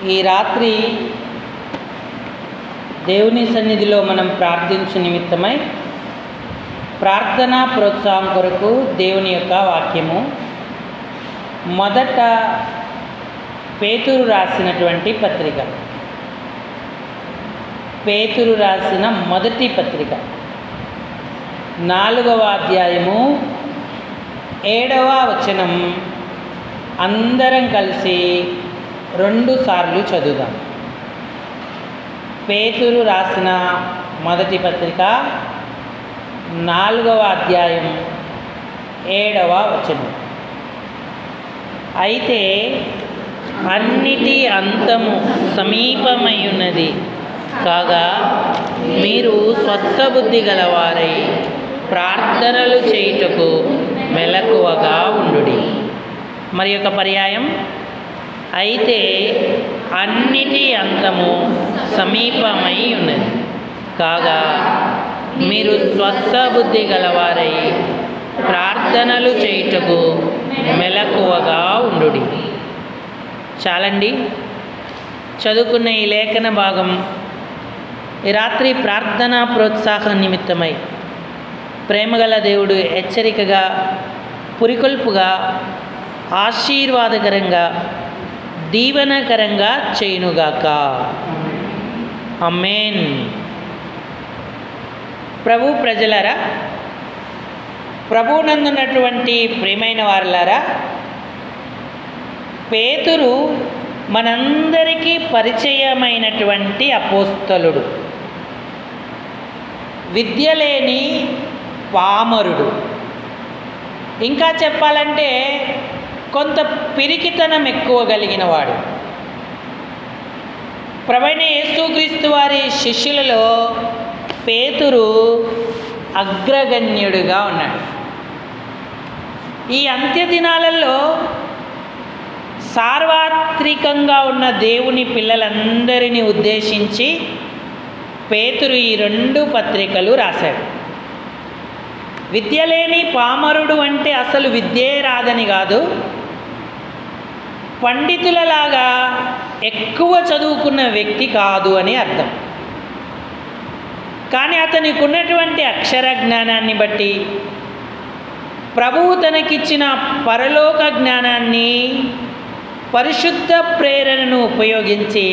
ఈ రాత్రి దేవుని సన్నిధిలో మనం ప్రార్థించు నిమిత్తమై ప్రార్థనా ప్రోత్సాహం కొరకు దేవుని యొక్క వాక్యము మొదట పేతురు రాసినటువంటి పత్రిక, పేతురు రాసిన మొదటి పత్రిక 4వ అధ్యాయము 7వ వచనం అందరం కలిసి 2 సార్లు చదువుదాం. పేతురు రాసిన మొదటి పత్రిక 4వ అధ్యాయం 7వ వచనం. అయితే అన్నిటి అంతము సమీపమై ఉన్నది కాగా మీరు స్వస్థబుద్ధి గలవారై ప్రార్థనలు చేయుటకు మెలకువగా ఉండుడి. మరి యొక్క పర్యాయం, అయితే అన్నిటి అంతము సమీపమై ఉన్నది కాగా మీరు స్వస్థబుద్ధి గలవారై ప్రార్థనలు చేయుటకు మెలకువగా ఉండుడి. చాలండి. చదువుకున్న ఈ లేఖన భాగం ఈ రాత్రి ప్రార్థనా ప్రోత్సాహ నిమిత్తమై ప్రేమగల దేవుడు హెచ్చరికగా, పురికొల్పుగా, ఆశీర్వాదకరంగా, దీవెనకరంగా చేయునుగాక. ఆమేన్. ప్రభు ప్రజలారా, ప్రభువునందున్నటువంటి ప్రియమైన వారలారా, పేతురు మనందరికీ పరిచయమైనటువంటి అపోస్తలుడు, విద్య లేని పామరుడు, ఇంకా చెప్పాలంటే కొంత పిరికితనం ఎక్కువ కలిగిన వాడు. ప్రభువైన యేసుక్రీస్తు వారి శిష్యులలో పేతురు అగ్రగణ్యుడిగా ఉన్నాడు. ఈ అంత్య దినాలలో సార్వత్రికంగా ఉన్న దేవుని పిల్లలందరినీ ఉద్దేశించి పేతురు ఈ 2 పత్రికలు రాశాడు. విద్య లేని పామరుడు అంటే అసలు విద్యే రాదని కాదు, పండితులలాగా ఎక్కువ చదువుకున్న వ్యక్తి కాదు అని అర్థం. కానీ అతనికి ఉన్నటువంటి అక్షర జ్ఞానాన్ని బట్టి, ప్రభువు తనకిచ్చిన పరలోక జ్ఞానాన్ని, పరిశుద్ధ ప్రేరణను ఉపయోగించి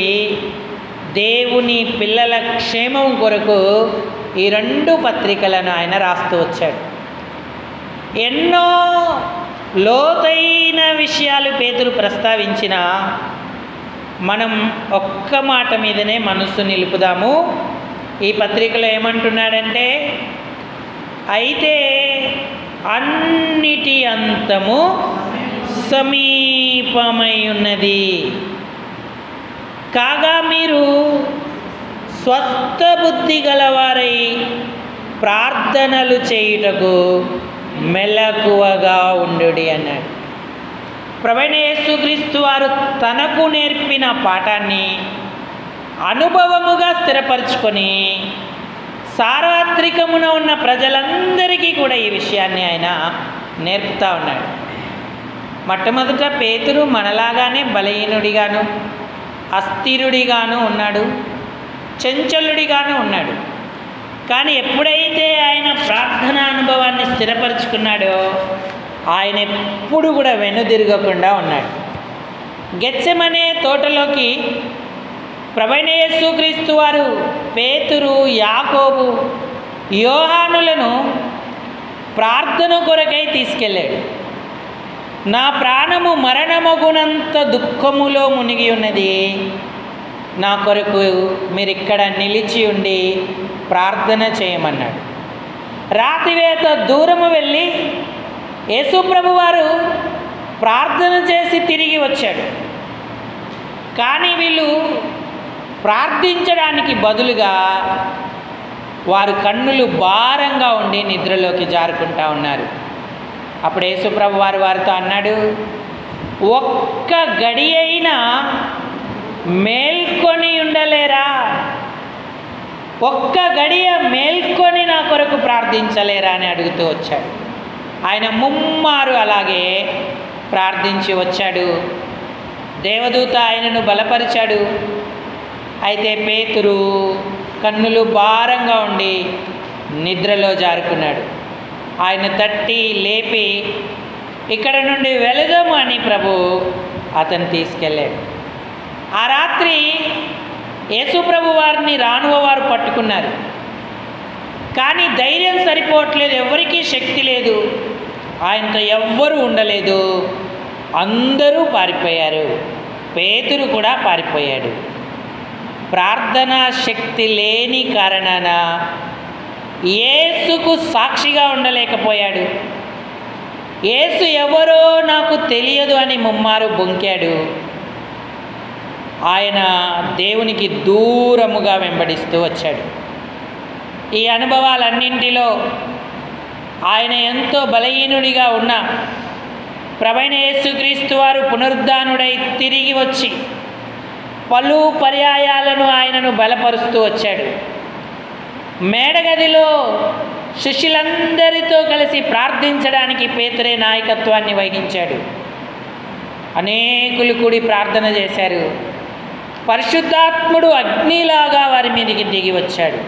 దేవుని పిల్లల క్షేమం కొరకు ఈ 2 పత్రికలను ఆయన రాస్తూ వచ్చాడు. ఎన్నో లోతైన విషయాలు పేతురు ప్రస్తావించిన మనం ఒక్క మాట మీదనే మనస్సు నిలుపుదాము. ఈ పత్రికలో ఏమంటున్నాడంటే, అయితే అన్నిటి అంతము సమీపమై ఉన్నది కాగా మీరు స్వస్థబుద్ధి గలవారై ప్రార్థనలు చేయుటకు మెలకువగా ఉండుడి అన్నాడు. ప్రభువైన యేసుక్రీస్తు వారు తనకు నేర్పిన పాఠాన్ని అనుభవముగా స్థిరపరచుకొని సార్వత్రికమున ఉన్న ప్రజలందరికీ కూడా ఈ విషయాన్ని ఆయన నేర్పుతూ ఉన్నాడు. మొట్టమొదట పేతురు మనలాగానే బలహీనుడిగాను, అస్థిరుడిగాను ఉన్నాడు, చంచలుడిగాను ఉన్నాడు. కానీ ఎప్పుడైతే ఆయన ప్రార్థనా అనుభవాన్ని స్థిరపరచుకున్నాడో ఆయన ఎప్పుడు కూడా వెనుదిరగకుండా ఉన్నాడు. గెత్సెమనే తోటలోకి ప్రభువైన యేసుక్రీస్తు వారు పేతురు, యాకోబు, యోహానులను ప్రార్థన కొరకై తీసుకెళ్ళాడు. నా ప్రాణము మరణమగునంత దుఃఖములో మునిగి ఉన్నది, నా కొరకు మీరు ఇక్కడ నిలిచి ఉండి ప్రార్థన చేయమన్నాడు. రాతివేత దూరము వెళ్ళి యేసుప్రభు వారు ప్రార్థన చేసి తిరిగి వచ్చాడు. కానీ వీళ్ళు ప్రార్థించడానికి బదులుగా వారు కన్నులు భారంగా ఉండి నిద్రలోకి జారుకుంటూ ఉన్నారు. అప్పుడు యేసుప్రభు వారు వారితో అన్నాడు, ఒక్క గడి అయినా మేల్కొని ఉండలేరా? ఒక్క గడియ మేల్కొని నా కొరకు ప్రార్థించలేరా అని అడుగుతూ వచ్చాడు. ఆయన ముమ్మారు అలాగే ప్రార్థించి వచ్చాడు. దేవదూత ఆయనను బలపరిచాడు. అయితే పేతురు కన్నులు భారంగా ఉండి నిద్రలో జారుకున్నాడు. ఆయన తట్టి లేపి ఇక్కడ నుండి వెళదాము అని ప్రభు అతను తీసుకెళ్ళాడు. ఆ రాత్రి యేసు ప్రభు వారిని రానువ వారు పట్టుకున్నారు. కానీ ధైర్యం సరిపోవట్లేదు, ఎవరికీ శక్తి లేదు, ఆయనతో ఎవ్వరూ ఉండలేదు, అందరూ పారిపోయారు. పేతురు కూడా పారిపోయాడు. ప్రార్థనా శక్తి లేని కారణాన యేసుకు సాక్షిగా ఉండలేకపోయాడు. యేసు ఎవరో నాకు తెలియదు అని ముమ్మారు బొంకాడు. ఆయన దేవునికి దూరముగా వెంబడిస్తూ వచ్చాడు. ఈ అనుభవాలన్నింటిలో ఆయన ఎంతో బలహీనుడిగా ఉన్న ప్రభువైన యేసుక్రీస్తు వారు పునరుద్ధానుడై తిరిగి వచ్చి పలు పర్యాయాలను ఆయనను బలపరుస్తూ వచ్చాడు. మేడగదిలో శిష్యులందరితో కలిసి ప్రార్థించడానికి పేతురే నాయకత్వాన్ని వహించాడు. అనేకులు కూడి ప్రార్థన చేశారు. పరిశుద్ధాత్ముడు అగ్నిలాగా వారి మీదకి దిగి వచ్చాడు.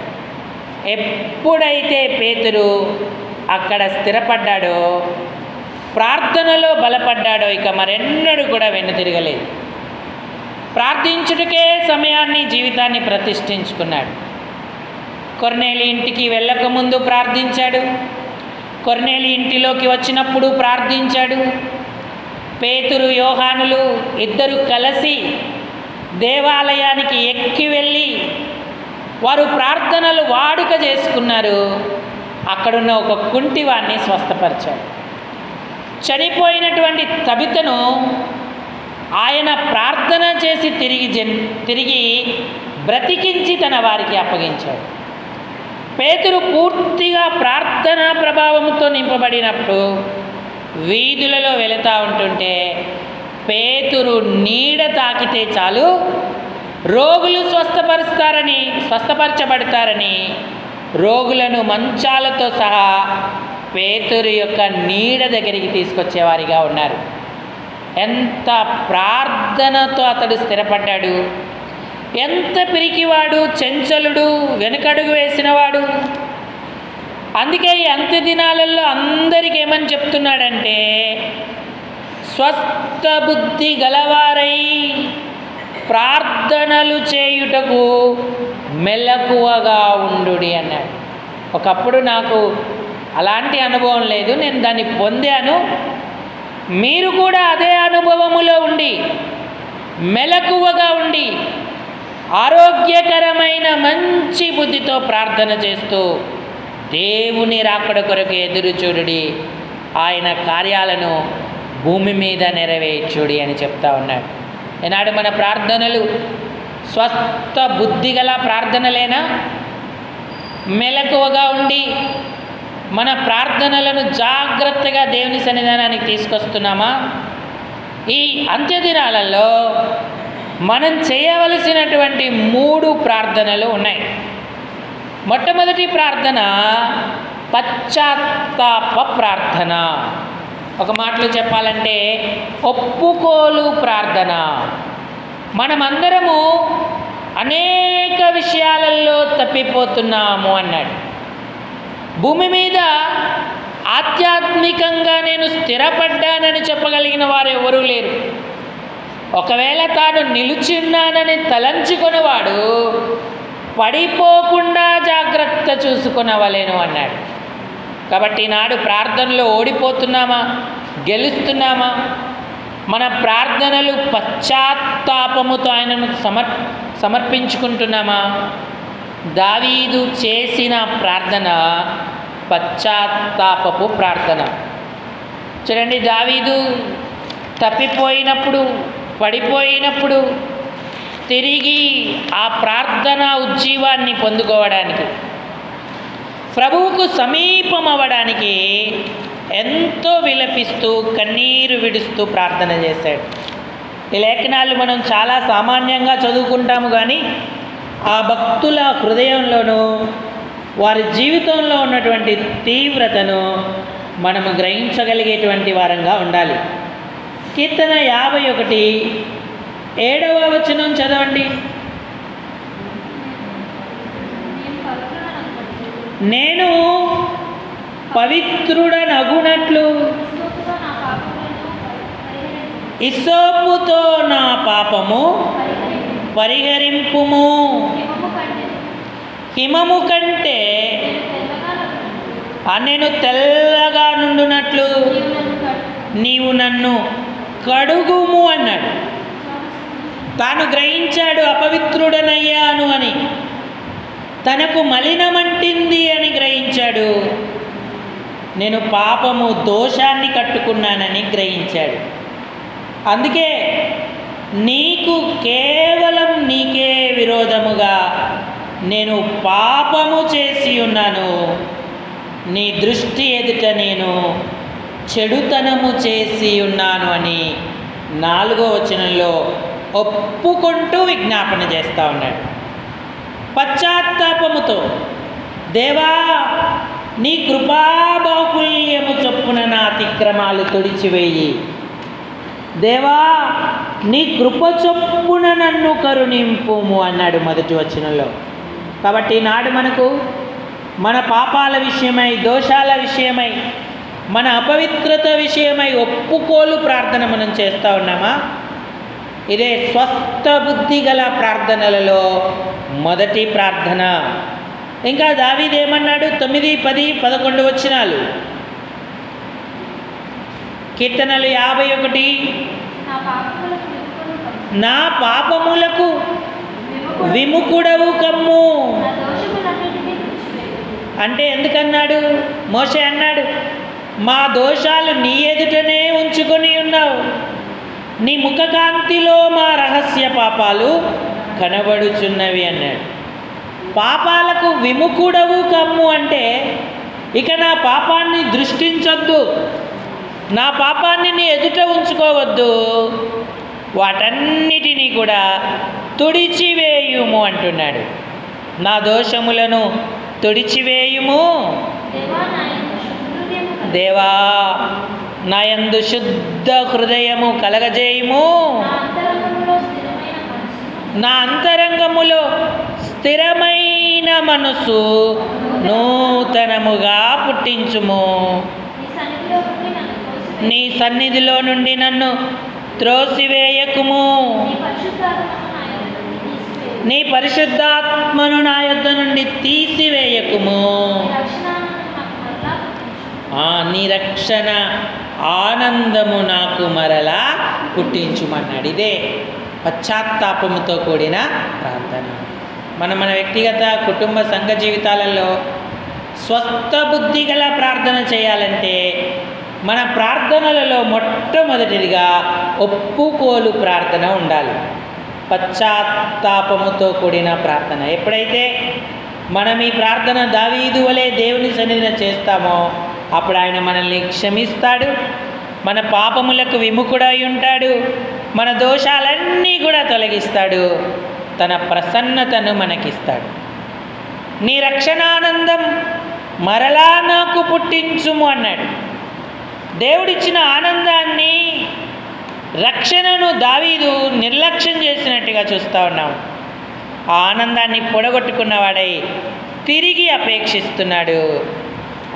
ఎప్పుడైతే పేతురు అక్కడ స్థిరపడ్డాడో, ప్రార్థనలో బలపడ్డాడో, ఇక మరెన్నడూ కూడా వెనుతిరగలేదు. ప్రార్థించుటకే సమయాన్ని, జీవితాన్ని ప్రతిష్ఠించుకున్నాడు. కొర్నేలి ఇంటికి వెళ్ళకముందు ప్రార్థించాడు. కొర్నేలి ఇంటిలోకి వచ్చినప్పుడు ప్రార్థించాడు. పేతురు యోహానులు ఇద్దరు కలిసి దేవాలయానికి ఎక్కి వెళ్ళి వారు ప్రార్థనలు వాడుక చేసుకున్నారు. అక్కడున్న ఒక కుంటివాణ్ణి స్వస్థపరిచాడు. చనిపోయినటువంటి తబితను ఆయన ప్రార్థన చేసి తిరిగి బ్రతికించి తన వారికి అప్పగించాడు. పేతురు పూర్తిగా ప్రార్థనా ప్రభావంతో నింపబడినప్పుడు వీధులలో వెళుతూ ఉంటుంటే పేతురు నీడ తాకితే చాలు రోగులు స్వస్థపరచబడతారని రోగులను మంచాలతో సహా పేతురు యొక్క నీడ దగ్గరికి తీసుకొచ్చేవారిగా ఉన్నారు. ఎంత ప్రార్థనతో అతడు స్థిరపడ్డాడు, ఎంత పిరికివాడు, చెంచలుడు, వెనుకడుగు వేసినవాడు. అందుకే ఈ అంత్య దినాలలో అందరికీ ఏమని చెప్తున్నాడంటే, స్వస్థ బుద్ధి గలవారై ప్రార్థనలు చేయుటకు మెలకువగా ఉండుడి అన్నాడు. ఒకప్పుడు నాకు అలాంటి అనుభవం లేదు, నేను దాన్ని పొందాను. మీరు కూడా అదే అనుభవములో ఉండి మెలకువగా ఉండి ఆరోగ్యకరమైన మంచి బుద్ధితో ప్రార్థన చేస్తూ దేవుని రాకడ కొరకు ఎదురు చూడుడి, ఆయన కార్యాలను భూమి మీద నెరవేర్చుడి అని చెప్తా ఉన్నాడు. ఈనాడు మన ప్రార్థనలు స్వస్థ బుద్ధి గల ప్రార్థనలేనా? మెలకువగా ఉండి మన ప్రార్థనలను జాగ్రత్తగా దేవుని సన్నిధానానికి తీసుకొస్తున్నామా? ఈ అంత్యదినాలలో మనం చేయవలసినటువంటి 3 ప్రార్థనలు ఉన్నాయి. మొట్టమొదటి ప్రార్థన పశ్చాత్తాప ప్రార్థన. ఒక మాటలో చెప్పాలంటే ఒప్పుకోలు ప్రార్థన. మనమందరము అనేక విషయాలలో తప్పిపోతున్నాము అన్నాడు. భూమి మీద ఆధ్యాత్మికంగా నేను స్థిరపడ్డానని చెప్పగలిగిన వారు ఎవరూ లేరు. ఒకవేళ తాను నిలుచున్నానని తలంచుకునేవాడు పడిపోకుండా జాగ్రత్త చూసుకునవలేను అన్నాడు. కాబట్టి నాడు ప్రార్థనలో ఓడిపోతున్నామా, గెలుస్తున్నామా? మన ప్రార్థనలు పశ్చాత్తాపముతో ఆయనను సమర్పించుకుంటున్నామా? దావీదు చేసిన ప్రార్థన పశ్చాత్తాపపు ప్రార్థన. చూడండి, దావీదు తప్పిపోయినప్పుడు, పడిపోయినప్పుడు తిరిగి ఆ ప్రార్థన ఉజ్జీవాన్ని పొందుకోవడానికి, ప్రభువుకు సమీపం అవ్వడానికి ఎంతో విలపిస్తూ కన్నీరు విడుస్తూ ప్రార్థన చేశాడు. ఈ లేఖనాలు మనం చాలా సామాన్యంగా చదువుకుంటాము, కానీ ఆ భక్తుల హృదయంలోనూ వారి జీవితంలో ఉన్నటువంటి తీవ్రతను మనము గ్రహించగలిగేటువంటి వారంగా ఉండాలి. కీర్తన 51 7వ వచనం చదవండి. నేను పవిత్రుడనగునట్లు ఇస్సోపుతో నా పాపము పరిహరింపుము. హిమము కంటే నేను తెల్లగా నుండునట్లు నీవు నన్ను కడుగుము అన్నాడు. తాను గ్రహించాడు అపవిత్రుడనయ్యాను అని, తనకు మలినమంటింది అని గ్రహించాడు. నేను పాపము దోషాన్ని కట్టుకున్నానని గ్రహించాడు. అందుకే నీకు కేవలం నీకే విరోధముగా నేను పాపము చేసి ఉన్నాను, నీ దృష్టి ఎదుట నేను చెడుతనము చేసి ఉన్నాను అని 4వ వచనంలో ఒప్పుకుంటూ విజ్ఞాపన చేస్తూ ఉన్నాడు. పశ్చాత్తాపముతో, దేవా నీ కృపాబాహుల్యము చొప్పున నా అతిక్రమాలు తుడిచివేయి, దేవా నీ కృప చొప్పున నన్ను కరుణింపుము అన్నాడు మొదటి వచనంలో. కాబట్టి నాడు మనకు మన పాపాల విషయమై, దోషాల విషయమై, మన అపవిత్రత విషయమై ఒప్పుకోలు ప్రార్థన మనం చేస్తూ ఉన్నామా? ఇదే స్వస్థ బుద్ధి గల ప్రార్థనలలో మొదటి ప్రార్థన. ఇంకా దావీదు ఏమన్నాడు? 9, 10, 11 వచనాలు. కీర్తనలు 51, నా పాపములకు విముఖుడవు కమ్ము అంటే ఎందుకన్నాడు? మోషే అన్నాడు, మా దోషాలు నీ ఎదుటనే ఉంచుకొని ఉన్నావు, నీ ముఖకాంతిలో మా రహస్య పాపాలు కనబడుచున్నవి అన్నాడు. పాపాలకు విముఖుడవు కమ్ము అంటే ఇక నా పాపాన్ని దృష్టించొద్దు, నా పాపాన్ని నీ ఎదుట ఉంచుకోవద్దు, వాటన్నిటినీ కూడా తుడిచివేయుము అంటున్నాడు. నా దోషములను తుడిచివేయుము, దేవా నాయందు శుద్ధ హృదయము కలగజేయుము, నా అంతరంగములో స్థిరమైన మనసు నూతనముగా పుట్టించుము, నీ సన్నిధిలో నుండి నన్ను త్రోసివేయకుము, నీ పరిశుద్ధాత్మను నా యొద్ద నుండి తీసివేయకుము, నీ రక్షణ ఆనందము నాకు మరలా పుట్టించుమన్నాడు. ఇదే పశ్చాత్తాపముతో కూడిన ప్రార్థన. మన వ్యక్తిగత కుటుంబ సంఘ జీవితాలలో స్వస్థ బుద్ధి గల ప్రార్థన చేయాలంటే మన ప్రార్థనలలో మొట్టమొదటిదిగా ఒప్పుకోలు ప్రార్థన ఉండాలి. పశ్చాత్తాపముతో కూడిన ప్రార్థన. ఎప్పుడైతే మనం ఈ ప్రార్థన దావీదు వలె దేవుని సన్నిధిన చేస్తామో అప్పుడు ఆయన మనల్ని క్షమిస్తాడు, మన పాపములకు విముఖుడై ఉంటాడు, మన దోషాలన్నీ కూడా తొలగిస్తాడు, తన ప్రసన్నతను మనకిస్తాడు. నీ రక్షణానందం మరలా నాకు పుట్టించుము అన్నాడు. దేవుడిచ్చిన ఆనందాన్ని, రక్షణను దావీదు నిర్లక్ష్యం చేసినట్టుగా చూస్తూ ఉన్నాం. ఆ ఆనందాన్ని పొడగొట్టుకున్నవాడై తిరిగి అపేక్షిస్తున్నాడు.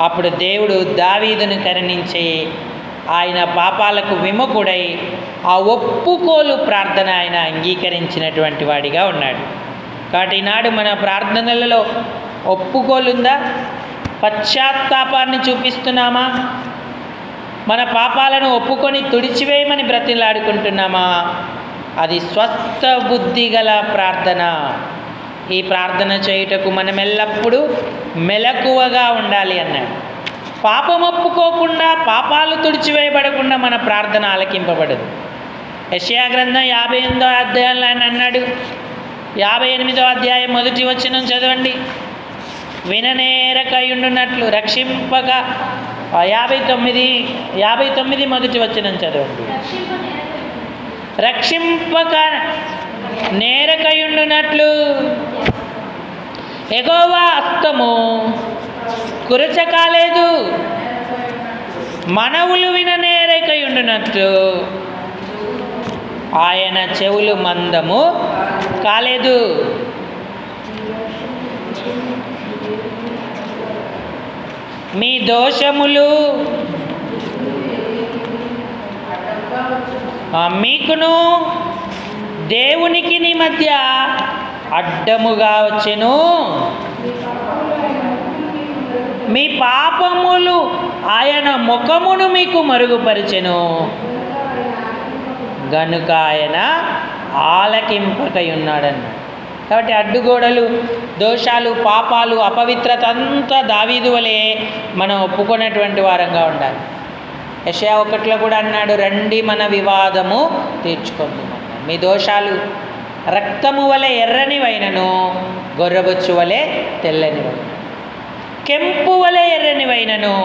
అప్పుడు దేవుడు దావీదును కరుణించి ఆయన పాపాలకు విముఖుడై ఆ ఒప్పుకోలు ప్రార్థన ఆయన అంగీకరించినటువంటి వాడిగా ఉన్నాడు. కాబట్టి ఈనాడు మన ప్రార్థనలలో ఒప్పుకోలుందా? పశ్చాత్తాపాన్ని చూపిస్తున్నామా? మన పాపాలను ఒప్పుకొని తుడిచివేయమని బ్రతిలాడుకుంటున్నామా? అది స్వస్థ బుద్ధి గల ప్రార్థన. ఈ ప్రార్థన చేయుటకు మనం ఎల్లప్పుడూ మెలకువగా ఉండాలి అన్నాడు. పాపం ఒప్పుకోకుండా, పాపాలు తుడిచివేయబడకుండా మన ప్రార్థన ఆలకింపబడదు. యెషయా గ్రంథం 58వ అధ్యాయంలో ఆయన అన్నాడు, 58వ అధ్యాయం మొదటి వచనం చదవండి. విననేరకయుండునట్లు రక్షింపక 59 మొదటి వచనం చదవండి. రక్షింపక నేరకయుండునట్లు యెహోవా హస్తము కురచకాలేదు, మనవులు విననేరకయుండునట్లు ఆయన చెవులు మందము కాలేదు. మీ దోషములు మీకును దేవునికి నీ మధ్య అడ్డముగా వచ్చెను. మీ పాపములు ఆయన ముఖమును మీకు మరుగుపరిచెను గనుక ఆయన ఆలకింపకై ఉన్నాడన్నాడు. కాబట్టి అడ్డుగోడలు, దోషాలు, పాపాలు, అపవిత్రత అంతా దావీదు వలె మనం ఒప్పుకునేటువంటి వారంగా ఉండాలి. యెషయా 1లో కూడా అన్నాడు, రండి మన వివాదము తీర్చుకుందాం. మీ దోషాలు రక్తము వలె ఎర్రనివైనను, గొర్రెబొచ్చు వలె తెల్లనివైనను, కెంపు వలె ఎర్రనివైనను,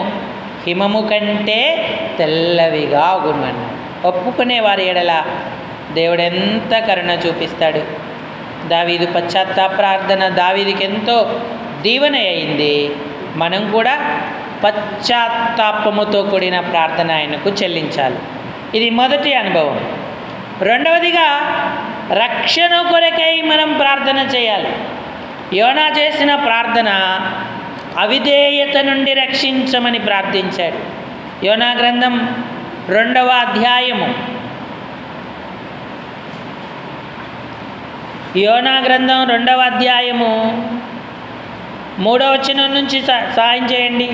హిమము కంటే తెల్లవిగా అగుమన్నాడు. ఒప్పుకునే వారి ఎడల దేవుడు ఎంత కరుణ చూపిస్తాడు. దావీదు పశ్చాత్తాప ప్రార్థన దావీదుకి ఎంతో దీవెన అయింది. మనం కూడా పశ్చాత్తాపముతో కూడిన ప్రార్థన ఆయనకు చెల్లించాలి. ఇది మొదటి అనుభవం. రెండవదిగా రక్షణ కొరకై మనం ప్రార్థన చేయాలి. యోనా చేసిన ప్రార్థన అవిధేయత నుండి రక్షించమని ప్రార్థించాడు. యోనా గ్రంథం 2వ అధ్యాయము, యోనా గ్రంథం 2వ అధ్యాయము 3వ వచనం నుంచి సాయం చేయండి.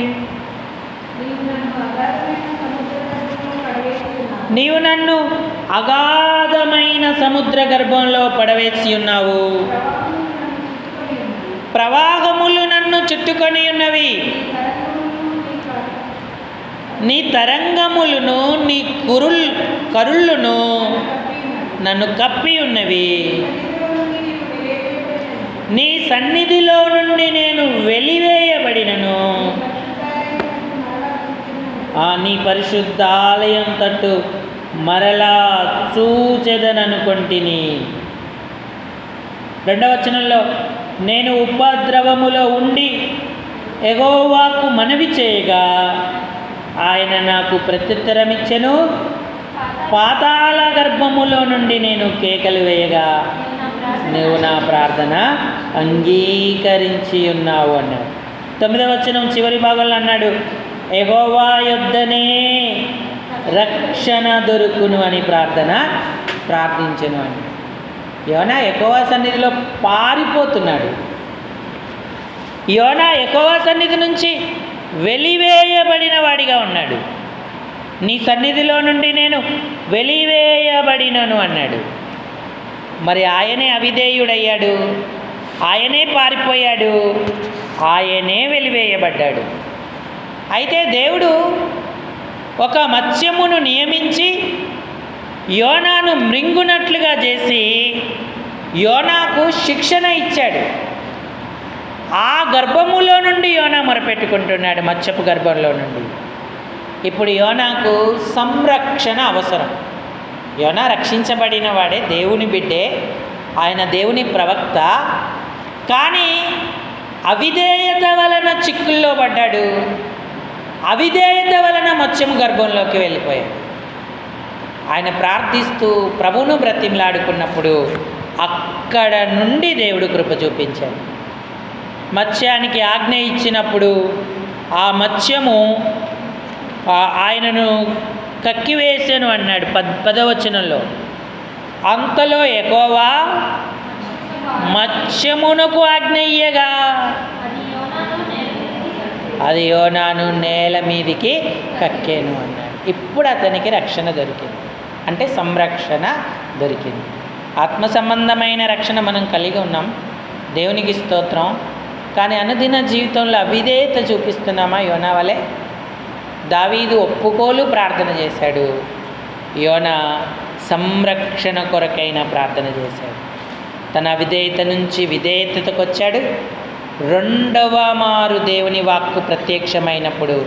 నీవు నన్ను అగాధమైన సముద్ర గర్భంలో పడవేసి ఉన్నావు, ప్రవాహములు నన్ను చుట్టుకొని ఉన్నవి, నీ తరంగములను నీ కరుళ్ళును నన్ను కప్పి ఉన్నవి. నీ సన్నిధిలో నుండి నేను వెలివేయబడినను, నీ పరిశుద్ధాలయం తట్టు మరలా చూచెదననుకొంటిని. 2వ వచనంలో, నేను ఉపద్రవములో ఉండి యెహోవాకు మనవి చేయగా ఆయన నాకు ప్రత్యుత్తరమిచ్చెను, పాతాళ గర్భములో నుండి నేను కేకలు వేయగా నువ్వు నా ప్రార్థన అంగీకరించి ఉన్నావు అన్నాడు. 9వ వచనం చివరి భాగంలో అన్నాడు, యెహోవా యొద్దనే రక్షణ దొరుకును అని ప్రార్థించెను అని. యోనా యెహోవా సన్నిధిలో పారిపోతున్నాడు. యోనా యెహోవా సన్నిధి నుంచి వెలివేయబడిన వాడిగా ఉన్నాడు. నీ సన్నిధిలో నుండి నేను వెలివేయబడినను అన్నాడు. మరి ఆయనే అవిధేయుడయ్యాడు, ఆయనే పారిపోయాడు, ఆయనే వెలివేయబడ్డాడు. అయితే దేవుడు ఒక మత్స్యమును నియమించి యోనాను మృంగునట్లుగా చేసి యోనాకు శిక్షణ ఇచ్చాడు. ఆ గర్భములో నుండి యోనా మొరపెట్టుకుంటున్నాడు, మత్స్యపు గర్భంలో నుండి. ఇప్పుడు యోనాకు సంరక్షణ అవసరం. యోనా రక్షించబడిన వాడే, దేవుని బిడ్డే, ఆయన దేవుని ప్రవక్త. కానీ అవిధేయత వలన చిక్కుల్లో పడ్డాడు, అవిధేయత వలన మత్స్యం గర్భంలోకి వెళ్ళిపోయాడు. ఆయన ప్రార్థిస్తూ ప్రభువును బ్రతిమలాడుకున్నప్పుడు అక్కడ నుండి దేవుడు కృప చూపించాడు. మత్స్యానికి ఆజ్ఞ ఇచ్చినప్పుడు ఆ మత్స్యము ఆయనను కక్కివేసాను అన్నాడు 10వ వచనంలో. అంతలో యెహోవా మత్స్యమునకు ఆజ్ఞ ఇయ్యగా అది యోనాను నేల మీదికి కక్కేను అన్నాడు. ఇప్పుడు అతనికి రక్షణ దొరికింది, అంటే సంరక్షణ దొరికింది. ఆత్మ సంబంధమైన రక్షణ మనం కలిగి ఉన్నాం, దేవునికి స్తోత్రం. కానీ అనుదిన జీవితంలో అవిధేయత చూపిస్తున్నామా యోనా వలె? దావీదు ఒప్పుకోలు ప్రార్థన చేశాడు, యోనా సంరక్షణ కొరకైన ప్రార్థన చేశాడు. తన అవిధేయత నుంచి విధేయతకు వచ్చాడు. 2వ మారు దేవుని వాక్కు ప్రత్యక్షమైనప్పుడు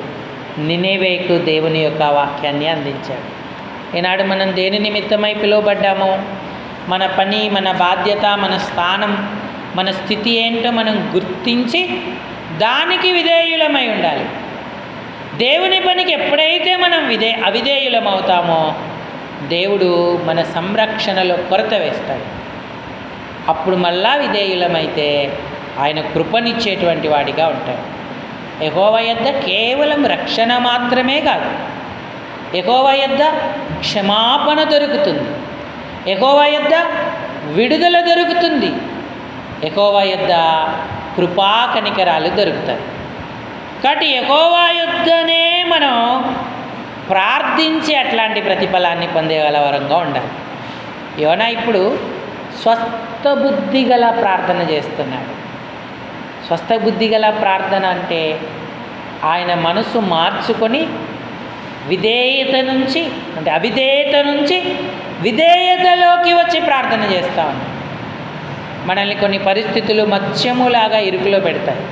నినెవేకు దేవుని యొక్క వాక్యాన్ని అందించాడు. ఈనాడు మనం దేని నిమిత్తమై పిలువబడ్డామో, మన పని, మన బాధ్యత, మన స్థానం, మన స్థితి ఏంటో మనం గుర్తించి దానికి విధేయులమై ఉండాలి. దేవుని పనికి ఎప్పుడైతే మనం అవిధేయులమవుతామో దేవుడు మన సంరక్షణలో కొరత వేస్తాడు. అప్పుడు మళ్ళా విధేయులమైతే ఆయన కృపనిచ్చేటువంటి వాడిగా ఉంటాడు. యెహోవా యొద్ద కేవలం రక్షణ మాత్రమే కాదు, యెహోవా యొద్ద క్షమాపణ దొరుకుతుంది, యెహోవా యొద్ద విడుదల దొరుకుతుంది, యెహోవా యొద్ద కృపా కనికరాలు దొరుకుతాయి. కాబట్టి యెహోవా యొద్దనే మనం ప్రార్థించి అట్లాంటి ప్రతిఫలాన్ని పొందేగల వరంగా ఉండాలి. యోనా ఇప్పుడు స్వస్థ బుద్ధి గల ప్రార్థన చేస్తున్నాడు. స్వస్థ బుద్ధి గల ప్రార్థన అంటే ఆయన మనసు మార్చుకొని విధేయత నుంచి, అంటే అవిధేయత నుంచి విధేయతలోకి వచ్చి ప్రార్థన చేస్తూ ఉన్నాడు. మనల్ని కొన్ని పరిస్థితులు మత్స్యములాగా ఇరుకులో పెడతాయి.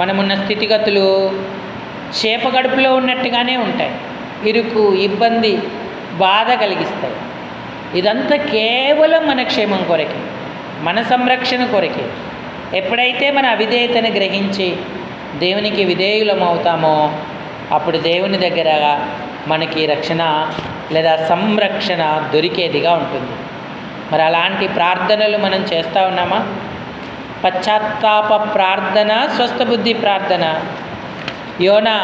మనమున్న స్థితిగతులు చేప గడుపులో ఉన్నట్టుగానే ఉంటాయి. ఇరుకు, ఇబ్బంది, బాధ కలిగిస్తాయి. ఇదంతా కేవలం మన క్షేమం కొరకే, మన సంరక్షణ కొరకే. ఎప్పుడైతే మన అవిధేయతను గ్రహించి దేవునికి విధేయులం అవుతామో అప్పుడు దేవుని దగ్గర మనకి రక్షణ లేదా సంరక్షణ దొరికేదిగా ఉంటుంది. మరి అలాంటి ప్రార్థనలు మనం చేస్తూ ఉన్నామా? పశ్చాత్తాప ప్రార్థన, స్వస్థబుద్ధి ప్రార్థన. యోనా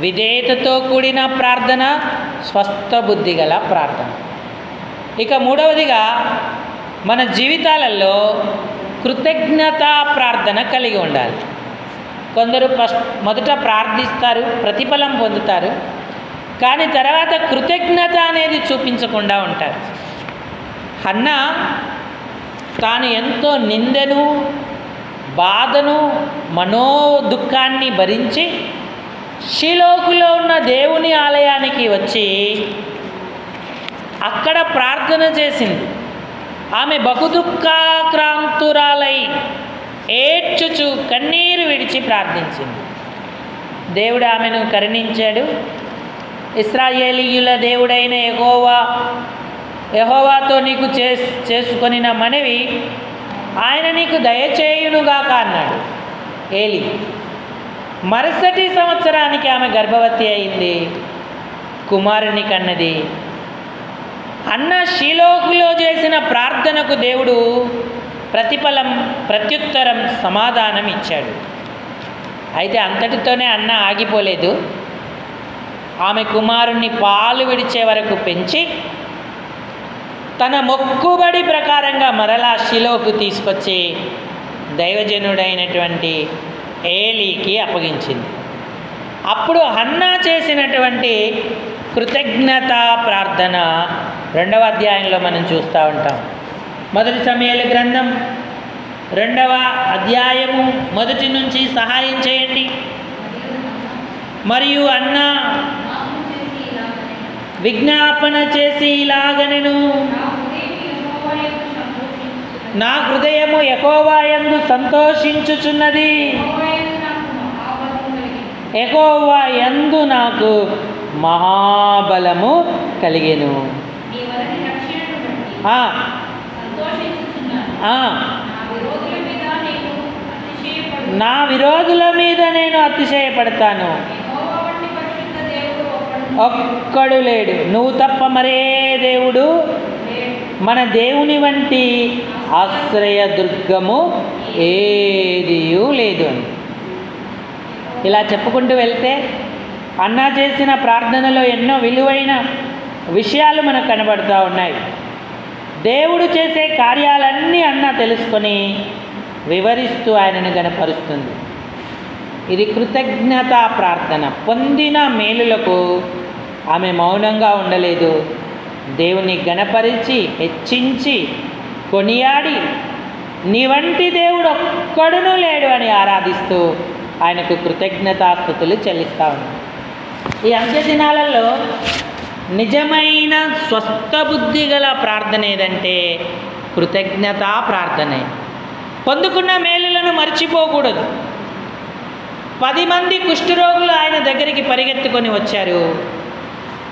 విధేయతతో కూడిన ప్రార్థన, స్వస్థబుద్ధి గల ప్రార్థన. ఇక మూడవదిగా మన జీవితాలలో కృతజ్ఞతా ప్రార్థన కలిగి ఉండాలి. కొందరు మొదట ప్రార్థిస్తారు, ప్రతిఫలం పొందుతారు, కానీ తర్వాత కృతజ్ఞత అనేది చూపించకుండా ఉంటారు. హన్నా తాను ఎంతో నిందను, బాధను, మనోదుఃఖాన్ని భరించి షిలోహులో ఉన్న దేవుని ఆలయానికి వచ్చి అక్కడ ప్రార్థన చేసింది. ఆమె బహుదుఃఖాక్రాంతురాలై ఏడ్చుచు కన్నీరు విడిచి ప్రార్థించింది. దేవుడు ఆమెను కరుణించాడు. ఇశ్రాయేలీయుల దేవుడైన యెహోవాతో నీకు చేసుకొనిన మనవి ఆయన నీకు దయచేయునుగాక అన్నాడు ఏలి. మరుసటి సంవత్సరానికి ఆమె గర్భవతి అయింది, కుమారుని కన్నది. అన్న షీలోహులో చేసిన ప్రార్థనకు దేవుడు ప్రత్యుత్తరం, సమాధానం ఇచ్చాడు. అయితే అంతటితోనే అన్న ఆగిపోలేదు. ఆమె కుమారుణ్ణి పాలు విడిచే వరకు పెంచి తన మొక్కుబడి ప్రకారంగా మరలా షిలోకు తీసుకొచ్చి దైవజనుడైనటువంటి ఏలీకి అప్పగించింది. అప్పుడు హన్నా చేసినటువంటి కృతజ్ఞతా ప్రార్థన 2వ అధ్యాయంలో మనం చూస్తూ ఉంటాం. మొదటి సమూయేలు గ్రంథం 2వ అధ్యాయము 1 నుంచి సహాయం చేయండి. మరియు అన్న విజ్ఞాపన చేసి ఇలాగనెను, నా హృదయము యెహోవా యందు సంతోషించుచున్నది, యెహోవా యందు నాకు మహాబలము కలిగెను. నా విరోధుల మీద నేను అతిశయపడతాను, ఒక్కడు లేడు, నువ్వు తప్ప మరే దేవుడు, మన దేవుని వంటి ఆశ్రయదుర్గము ఏదియూ లేదు అని. ఇలా చెప్పుకుంటూ వెళ్తే అన్నా చేసిన ప్రార్థనలో ఎన్నో విలువైన విషయాలు మనకు కనబడుతూ ఉన్నాయి. దేవుడు చేసే కార్యాలన్నీ అన్న తెలుసుకొని వివరిస్తూ ఆయనను గణపరుస్తుంది. ఇది కృతజ్ఞతా ప్రార్థన. పొందిన మేలులకు ఆమె మౌనంగా ఉండలేదు. దేవుని గణపరిచి, హెచ్చించి, కొనియాడి నీ వంటి దేవుడు ఒక్కడునూ లేడు అని ఆరాధిస్తూ ఆయనకు కృతజ్ఞతాస్తుతులు చెల్లిస్తూ ఉన్నాడు. ఈ అంత్య దినాలలో నిజమైన స్వస్థ బుద్ధి గల ప్రార్థన ఏదంటే కృతజ్ఞతా ప్రార్థనే. పొందుకున్న మేలులను మర్చిపోకూడదు. 10 మంది కుష్ఠరోగులు ఆయన దగ్గరికి పరిగెత్తుకొని వచ్చారు.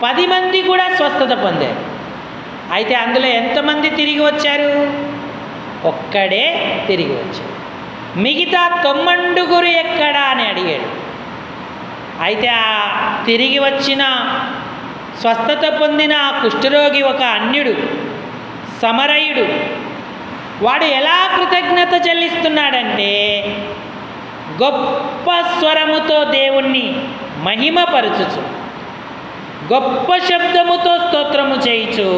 10 మంది కూడా స్వస్థత పొందారు. అయితే అందులో ఎంతమంది తిరిగి వచ్చారు? ఒక్కడే తిరిగి వచ్చాడు. మిగతా 9 ఎక్కడా అని అడిగాడు. అయితే ఆ తిరిగి వచ్చిన స్వస్థత పొందిన ఆ కుష్ఠరోగి ఒక అన్యుడు, సమరయుడు. వాడు ఎలా కృతజ్ఞత చెల్లిస్తున్నాడంటే గొప్ప స్వరముతో దేవుణ్ణి మహిమపరచుచు, గొప్ప శబ్దముతో స్తోత్రము చేయుచు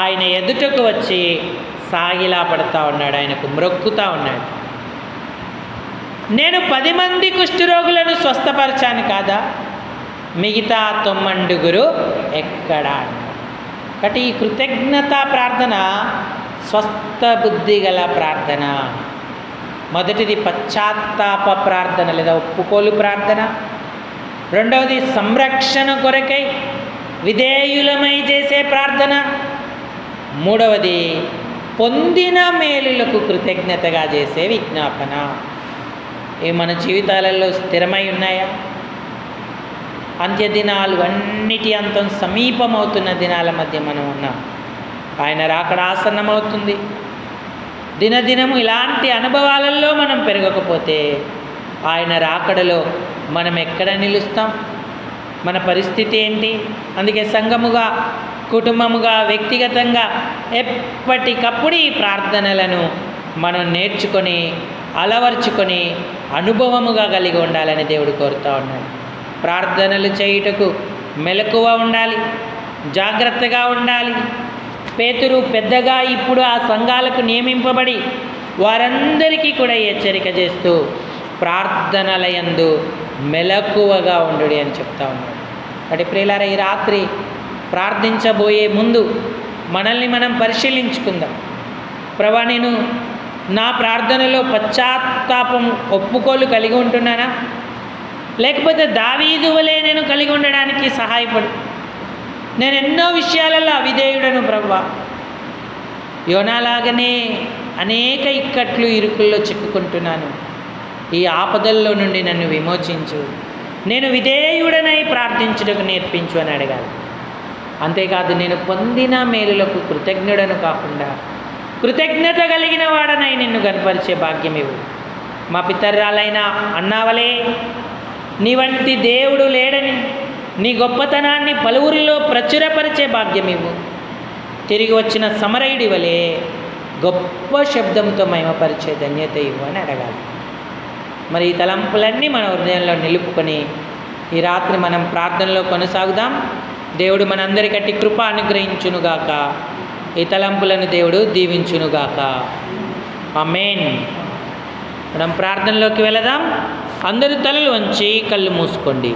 ఆయన ఎదుటకు వచ్చి సాగిలా పడతా ఉన్నాడు, ఆయనకు మ్రొక్కుతా ఉన్నాడు. నేను 10 మంది కుష్ఠరోగులను స్వస్థపరచాను కాదా, మిగతా 9 ఎక్కడా? కాబట్టి ఈ కృతజ్ఞతా ప్రార్థన స్వస్థ బుద్ధి గల ప్రార్థన. మొదటిది పశ్చాత్తాప ప్రార్థన లేదా ఒప్పుకోలు ప్రార్థన. రెండవది సంరక్షణ కొరకై విధేయులమై చేసే ప్రార్థన. మూడవది పొందిన మేలులకు కృతజ్ఞతగా చేసే విజ్ఞాపన. ఇవి మన జీవితాలలో స్థిరమై ఉన్నాయా? అంత్యదినాలు అన్నిటి అంతం సమీపమవుతున్న దినాల మధ్య మనం ఉన్నాం. ఆయన రాకడ ఆసన్నమవుతుంది. దినదినము ఇలాంటి అనుభవాలలో మనం పెరగకపోతే ఆయన రాకడలో మనం ఎక్కడ నిలుస్తాం? మన పరిస్థితి ఏంటి? అందుకే సంఘముగా, కుటుంబముగా, వ్యక్తిగతంగా ఎప్పటికప్పుడు ఈ ప్రార్థనలను మనం నేర్చుకొని అలవర్చుకొని అనుభవముగా కలిగి ఉండాలని దేవుడు కోరుతూ ఉన్నాడు. ప్రార్థనలు చేయుటకు మెలకువ ఉండాలి, జాగ్రత్తగా ఉండాలి. పేతురు పెద్దగా ఇప్పుడు ఆ సంఘాలకు నియమింపబడి వారందరికీ కూడా హెచ్చరిక చేస్తూ ప్రార్థనలయందు మెలకువగా ఉండుడి అని చెప్తా ఉన్నాడు. కాబట్టి ప్రియులారా, ఈ రాత్రి ప్రార్థించబోయే ముందు మనల్ని మనం పరిశీలించుకుందాం. ప్రభా, నేను నా ప్రార్థనలో పశ్చాత్తాపం, ఒప్పుకోలు కలిగి ఉంటున్నానా? లేకపోతే దావీదు వలె నేను కలిగి ఉండడానికి సహాయపడు. నేను ఎన్నో విషయాలలో అవిధేయుడను ప్రభువా. యోనాలాగానే అనేక ఇక్కట్లు, ఇరుకుల్లో చిక్కుకుంటున్నాను. ఈ ఆపదల్లో నుండి నన్ను విమోచించు. నేను విధేయుడనై ప్రార్థించుటకు నేర్పించు అని అడగాలి. అంతేకాదు, నేను పొందిన మేలులకు కృతజ్ఞుడను కాకుండా కృతజ్ఞత కలిగిన వాడనై నిన్ను కనపరిచే భాగ్యం ఇవ్వు. మా పితరురాలైన అన్నావలే నీ వంటి దేవుడు లేడని నీ గొప్పతనాన్ని పలువురిలో ప్రచురపరిచే భాగ్యం ఇవ్వు. తిరిగి వచ్చిన సమరయుడి వలె గొప్ప శబ్దంతో మహిమపరిచే ధన్యత ఇవ్వు అని అడగాలి. మరి ఈ తలంపులన్నీ మన హృదయంలో నిలుపుకొని ఈ రాత్రి మనం ప్రార్థనలో కొనసాగుదాం. దేవుడు మనందరికీ కృప అనుగ్రహించునుగాక. ఈ తలంపులను దేవుడు దీవించునుగాక. ఆమేన్. మనం ప్రార్థనలోకి వెళదాం. అందరూ తలలు వంచి కళ్ళు మూసుకోండి.